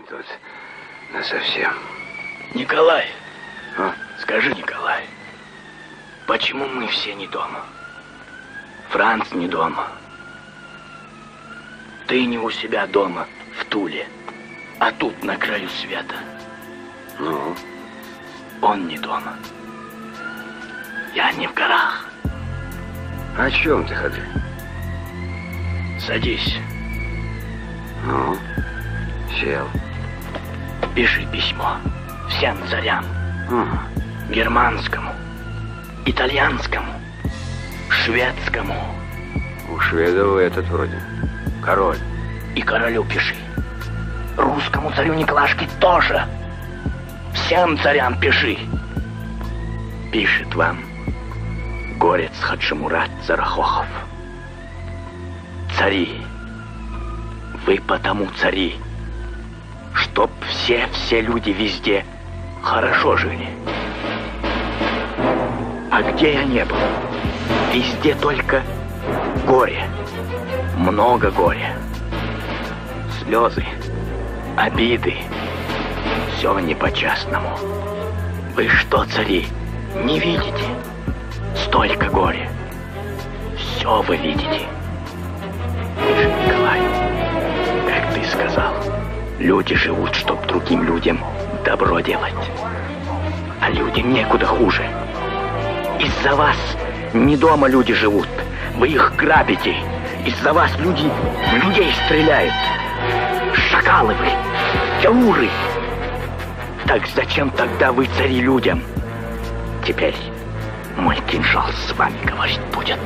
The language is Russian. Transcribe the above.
тут насовсем. Николай, А? скажи, Николай, почему мы все не дома? Франц не дома. Ты не у себя дома, в Туле, а тут на краю света. Ну? Он не дома. Я не в горах. О чем ты, Ходрин? Садись. Ну? Сел. Пиши письмо всем царям. Ага. Германскому, итальянскому, шведскому. У шведов этот вроде. Король. И королю пиши. Русскому царю Николашке тоже. Всем царям пиши. Пишет вам горец Хаджимурат Зарахохов. Цари, вы потому цари, чтоб все люди везде хорошо жили. А где я не был, везде только горе, много горя, слезы, обиды, все не по-честному. Вы что, цари, не видите? Столько горя. Все вы видите. Пиши, Николай, как ты сказал, люди живут, чтоб другим людям добро делать. А людям некуда хуже. Из-за вас не дома люди живут. Вы их грабите. Из-за вас люди в людей стреляют. Шакалы вы, яуры. Так зачем тогда вы цари людям? Теперь мой кинжал с вами говорить будет.